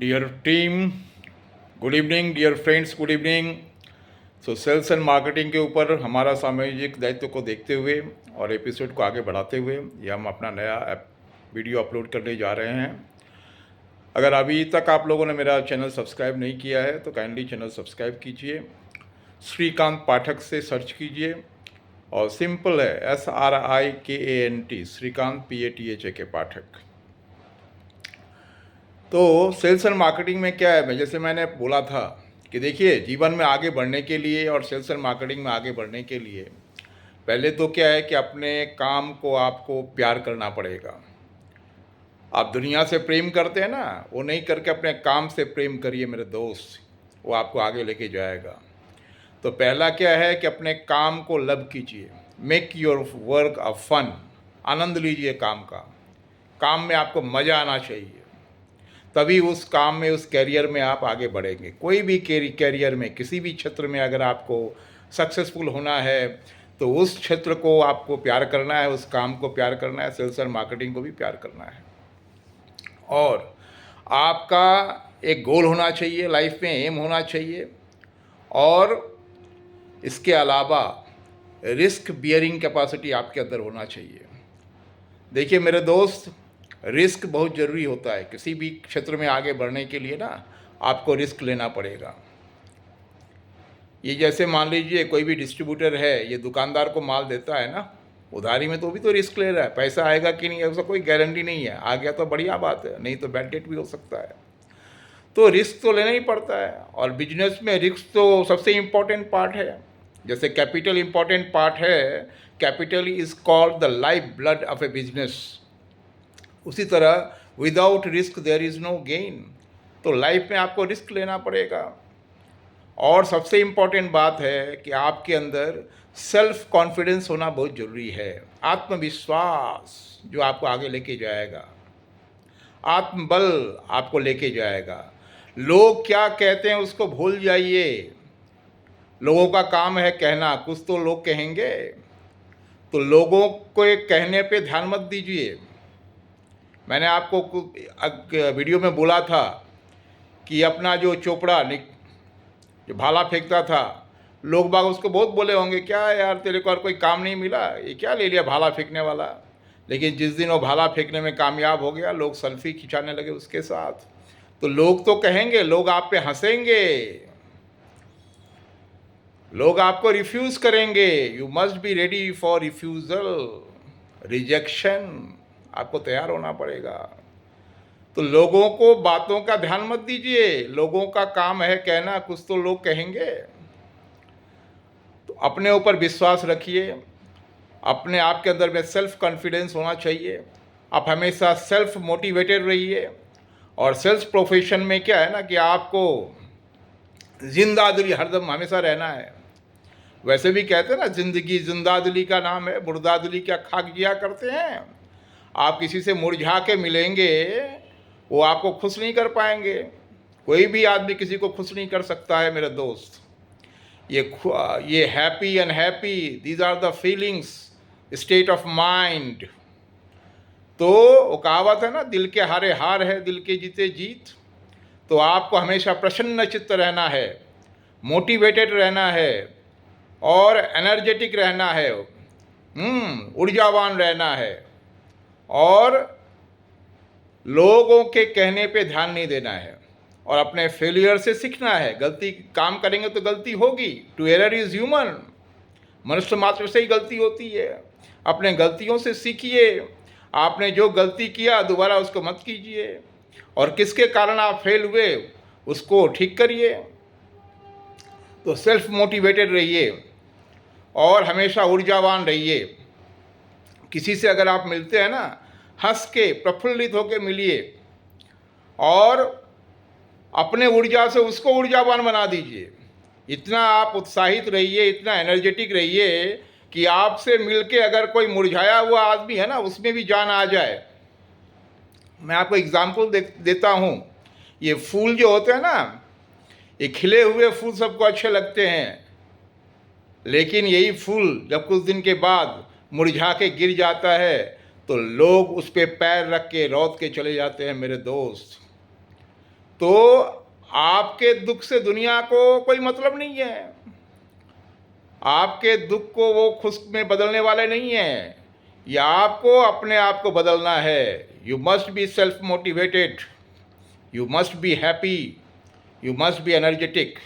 Dear team, good evening. Dear friends, good evening. Sales and marketing के ऊपर हमारा सामाजिक दायित्व को देखते हुए और एपिसोड को आगे बढ़ाते हुए ये हम अपना नया वीडियो अपलोड करने जा रहे हैं। अगर अभी तक आप लोगों ने मेरा चैनल सब्सक्राइब नहीं किया है तो काइंडली चैनल सब्सक्राइब कीजिए। श्रीकांत पाठक से सर्च कीजिए और सिंपल है, SRIKANT, श्रीकांत PATHK पाठक। तो सेल्स एंड मार्केटिंग में क्या है, जैसे मैंने बोला था कि देखिए, जीवन में आगे बढ़ने के लिए और सेल्स एंड मार्केटिंग में आगे बढ़ने के लिए पहले तो क्या है कि अपने काम को आपको प्यार करना पड़ेगा। आप दुनिया से प्रेम करते हैं ना, वो नहीं करके अपने काम से प्रेम करिए मेरे दोस्त, वो आपको आगे लेके जाएगा। तो पहला क्या है कि अपने काम को लव कीजिए, make your work a fun. आनंद लीजिए काम का, काम में आपको मज़ा आना चाहिए, तभी उस काम में, उस कैरियर में आप आगे बढ़ेंगे। कोई भी कैरियर में, किसी भी क्षेत्र में अगर आपको सक्सेसफुल होना है तो उस क्षेत्र को आपको प्यार करना है, उस काम को प्यार करना है, सेल्स एंड मार्केटिंग को भी प्यार करना है। और आपका एक गोल होना चाहिए, लाइफ में एम होना चाहिए। और इसके अलावा रिस्क बियरिंग कैपेसिटी आपके अंदर होना चाहिए। देखिए मेरे दोस्त, रिस्क बहुत ज़रूरी होता है। किसी भी क्षेत्र में आगे बढ़ने के लिए ना आपको रिस्क लेना पड़ेगा। ये जैसे मान लीजिए कोई भी डिस्ट्रीब्यूटर है, ये दुकानदार को माल देता है ना उधारी में, तो भी तो रिस्क ले रहा है। पैसा आएगा कि नहीं, उसका कोई गारंटी नहीं है। आ गया तो बढ़िया बात है, नहीं तो बैड डेट भी हो सकता है। तो रिस्क तो लेना ही पड़ता है। और बिजनेस में रिस्क तो सबसे इम्पॉर्टेंट पार्ट है। जैसे कैपिटल इम्पॉर्टेंट पार्ट है, capital is called the life blood of a business. उसी तरह without risk there is no gain. तो लाइफ में आपको रिस्क लेना पड़ेगा। और सबसे इम्पॉर्टेंट बात है कि आपके अंदर सेल्फ कॉन्फिडेंस होना बहुत ज़रूरी है। आत्मविश्वास जो आपको आगे लेके जाएगा, आत्मबल आपको लेके जाएगा। लोग क्या कहते हैं उसको भूल जाइए। लोगों का काम है कहना, कुछ तो लोग कहेंगे। तो लोगों को एक कहने पे ध्यान मत दीजिए। मैंने आपको वीडियो में बोला था कि अपना जो चोपड़ा जो भाला फेंकता था, लोग बाग उसको बहुत बोले होंगे, क्या यार तेरे को और कोई काम नहीं मिला, ये क्या ले लिया भाला फेंकने वाला। लेकिन जिस दिन वो भाला फेंकने में कामयाब हो गया, लोग सेल्फी खिंचाने लगे उसके साथ। तो लोग तो कहेंगे, लोग आप पे हंसेंगे, लोग आपको रिफ्यूज़ करेंगे। You must be ready for refusal, rejection. आपको तैयार होना पड़ेगा। तो लोगों को बातों का ध्यान मत दीजिए। लोगों का काम है कहना, कुछ तो लोग कहेंगे। तो अपने ऊपर विश्वास रखिए। अपने आप के अंदर में सेल्फ कॉन्फिडेंस होना चाहिए। आप हमेशा सेल्फ मोटिवेटेड रहिए। और सेल्स प्रोफेशन में क्या है ना कि आपको जिंदादिली हरदम हमेशा रहना है। वैसे भी कहते हैं ना, जिंदगी जिंदादिली का नाम है, मुर्दादिली क्या खाक जिया करते हैं। आप किसी से मुरझा के मिलेंगे, वो आपको खुश नहीं कर पाएंगे। कोई भी आदमी किसी को खुश नहीं कर सकता है मेरे दोस्त। ये happy unhappy, these are the feelings, state of mind. तो वो कहावत है ना, दिल के हारे हार है, दिल के जीते जीत। तो आपको हमेशा प्रसन्न चित्त रहना है, मोटिवेटेड रहना है और एनर्जेटिक रहना है, ऊर्जावान रहना है। और लोगों के कहने पे ध्यान नहीं देना है और अपने फेलियर से सीखना है। गलती काम करेंगे तो गलती होगी। टू एरर इज़ ह्यूमन, मनुष्य मात्र से ही गलती होती है। अपने गलतियों से सीखिए। आपने जो गलती किया दोबारा उसको मत कीजिए। और किसके कारण आप फेल हुए उसको ठीक करिए। तो सेल्फ मोटिवेटेड रहिए और हमेशा ऊर्जावान रहिए। किसी से अगर आप मिलते हैं ना, हंस के प्रफुल्लित होकर मिलिए और अपने ऊर्जा से उसको ऊर्जावान बना दीजिए। इतना आप उत्साहित रहिए, इतना एनर्जेटिक रहिए कि आपसे मिलके अगर कोई मुरझाया हुआ आदमी है ना, उसमें भी जान आ जाए। मैं आपको एग्जाम्पल देता हूँ। ये फूल जो होते हैं ना, ये खिले हुए फूल सबको अच्छे लगते हैं, लेकिन यही फूल जब कुछ दिन के बाद मुरझा के गिर जाता है तो लोग उस पर पैर रख के रौंद के चले जाते हैं मेरे दोस्त। तो आपके दुख से दुनिया को कोई मतलब नहीं है, आपके दुख को वो खुश में बदलने वाले नहीं हैं, या आपको अपने आप को बदलना है। You must be self motivated, you must be happy, you must be energetic.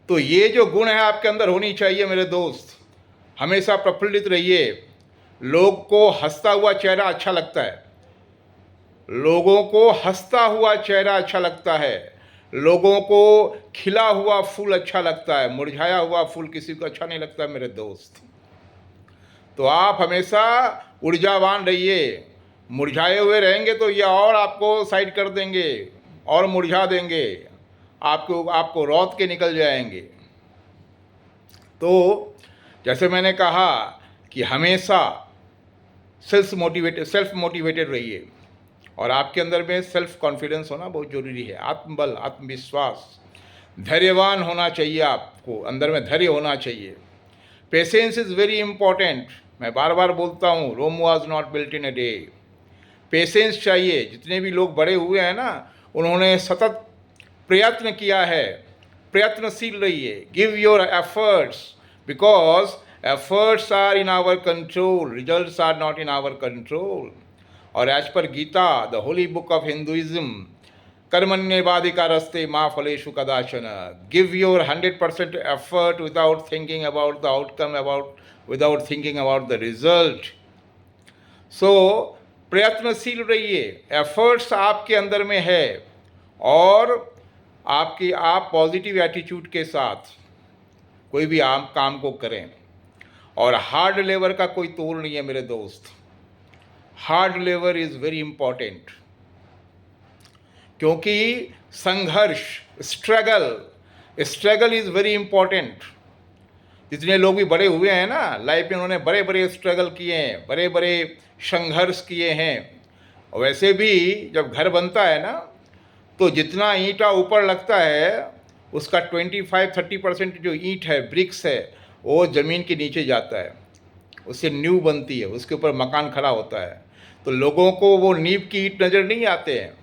तो ये जो गुण है आपके अंदर होनी चाहिए मेरे दोस्त। हमेशा प्रफुल्लित रहिए। लोग को हंसता हुआ चेहरा अच्छा लगता है, लोगों को हंसता हुआ चेहरा अच्छा लगता है, लोगों को खिला हुआ फूल अच्छा लगता है, मुरझाया हुआ फूल किसी को अच्छा नहीं लगता मेरे दोस्त। तो आप हमेशा ऊर्जावान रहिए। मुरझाए हुए रहेंगे तो ये और आपको साइड कर देंगे और मुरझा देंगे, आपको रौंद के निकल जाएंगे। तो जैसे मैंने कहा कि हमेशा सेल्फ मोटिवेटेड रहिए, और आपके अंदर में सेल्फ कॉन्फिडेंस होना बहुत ज़रूरी है। आत्मबल, आत्मविश्वास, धैर्यवान होना चाहिए, आपको अंदर में धैर्य होना चाहिए। Patience is very important. मैं बार बार बोलता हूँ, Rome was not built in a day. Patience चाहिए। जितने भी लोग बड़े हुए हैं ना, उन्होंने सतत प्रयत्न किया है। प्रयत्नशील रहिए। Give your efforts, because efforts are in our control, results are not in our control. और as per Gita, the holy book of Hinduism, कर्मण्येवाधिकारस्ते मा फलेषु कदाचन। Give your 100% effort without thinking about the outcome, without thinking about the result. So प्रयत्नशील रहिए। Efforts आपके अंदर में है, और आप पॉजिटिव एटीट्यूड के साथ कोई भी आप काम को करें। और हार्ड लेबर का कोई तोल नहीं है मेरे दोस्त। Hard labour is very important, क्योंकि संघर्ष, स्ट्रगल इज़ वेरी इम्पॉर्टेंट। जितने लोग भी बड़े हुए हैं ना लाइफ में, उन्होंने बड़े बड़े स्ट्रगल किए हैं, बड़े बड़े संघर्ष किए हैं। और वैसे भी जब घर बनता है ना, तो जितना ईंटा ऊपर लगता है, उसका 25-30% जो ईंट है, ब्रिक्स है, वो ज़मीन के नीचे जाता है, उससे नींव बनती है, उसके ऊपर मकान खड़ा होता है। तो लोगों को वो नींव की ईंट नज़र नहीं आते हैं,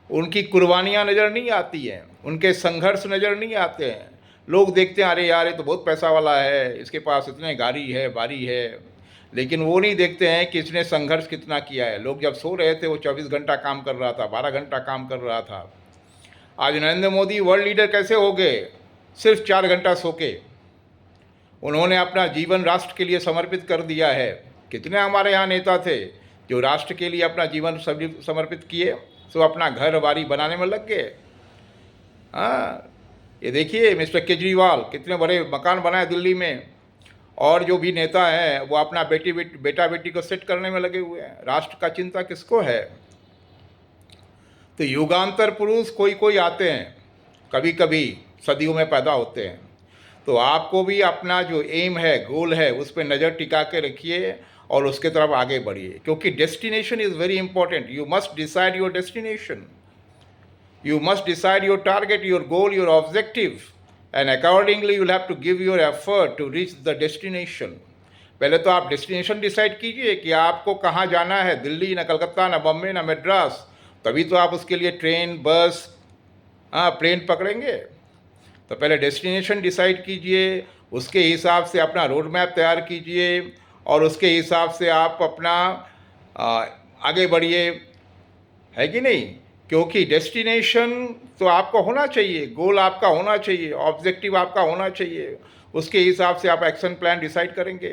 उनकी कुर्बानियाँ नज़र नहीं आती हैं, उनके संघर्ष नज़र नहीं आते हैं। लोग देखते हैं, अरे यार ये तो बहुत पैसा वाला है, इसके पास इतने गाड़ी है, बारी है, लेकिन वो नहीं देखते हैं कि इसने संघर्ष कितना किया है। लोग जब सो रहे थे, वो 24 घंटा काम कर रहा था, 12 घंटा काम कर रहा था। आज नरेंद्र मोदी वर्ल्ड लीडर कैसे हो गए? सिर्फ 4 घंटा सो के। उन्होंने अपना जीवन राष्ट्र के लिए समर्पित कर दिया है। कितने हमारे यहाँ नेता थे जो राष्ट्र के लिए अपना जीवन समर्पित किए, सब अपना घर बारी बनाने में लग गए। हाँ, ये देखिए मिस्टर केजरीवाल, कितने बड़े मकान बनाए दिल्ली में, और जो भी नेता हैं वो अपना बेटा बेटी को सेट करने में लगे हुए हैं। राष्ट्र का चिंता किसको है? तो युगांतर पुरुष कोई कोई आते हैं, कभी कभी सदियों में पैदा होते हैं। तो आपको भी अपना जो एम है, गोल है, उस पर नज़र टिका के रखिए और उसके तरफ आगे बढ़िए, क्योंकि destination is very important. You must decide your destination, you must decide your target, your goal, your objective, and accordingly you will have to give your effort to reach the destination. पहले तो आप destination decide कीजिए कि आपको कहाँ जाना है, दिल्ली ना कलकत्ता ना बम्बे ना मद्रास, तभी तो आप उसके लिए ट्रेन, बस, प्लेन पकड़ेंगे। तो पहले डेस्टिनेशन डिसाइड कीजिए, उसके हिसाब से अपना रोड मैप तैयार कीजिए, और उसके हिसाब से आप अपना आगे बढ़िए, है कि नहीं? क्योंकि डेस्टिनेशन तो आपका होना चाहिए, गोल आपका होना चाहिए, ऑब्जेक्टिव आपका होना चाहिए, उसके हिसाब से आप एक्शन प्लान डिसाइड करेंगे।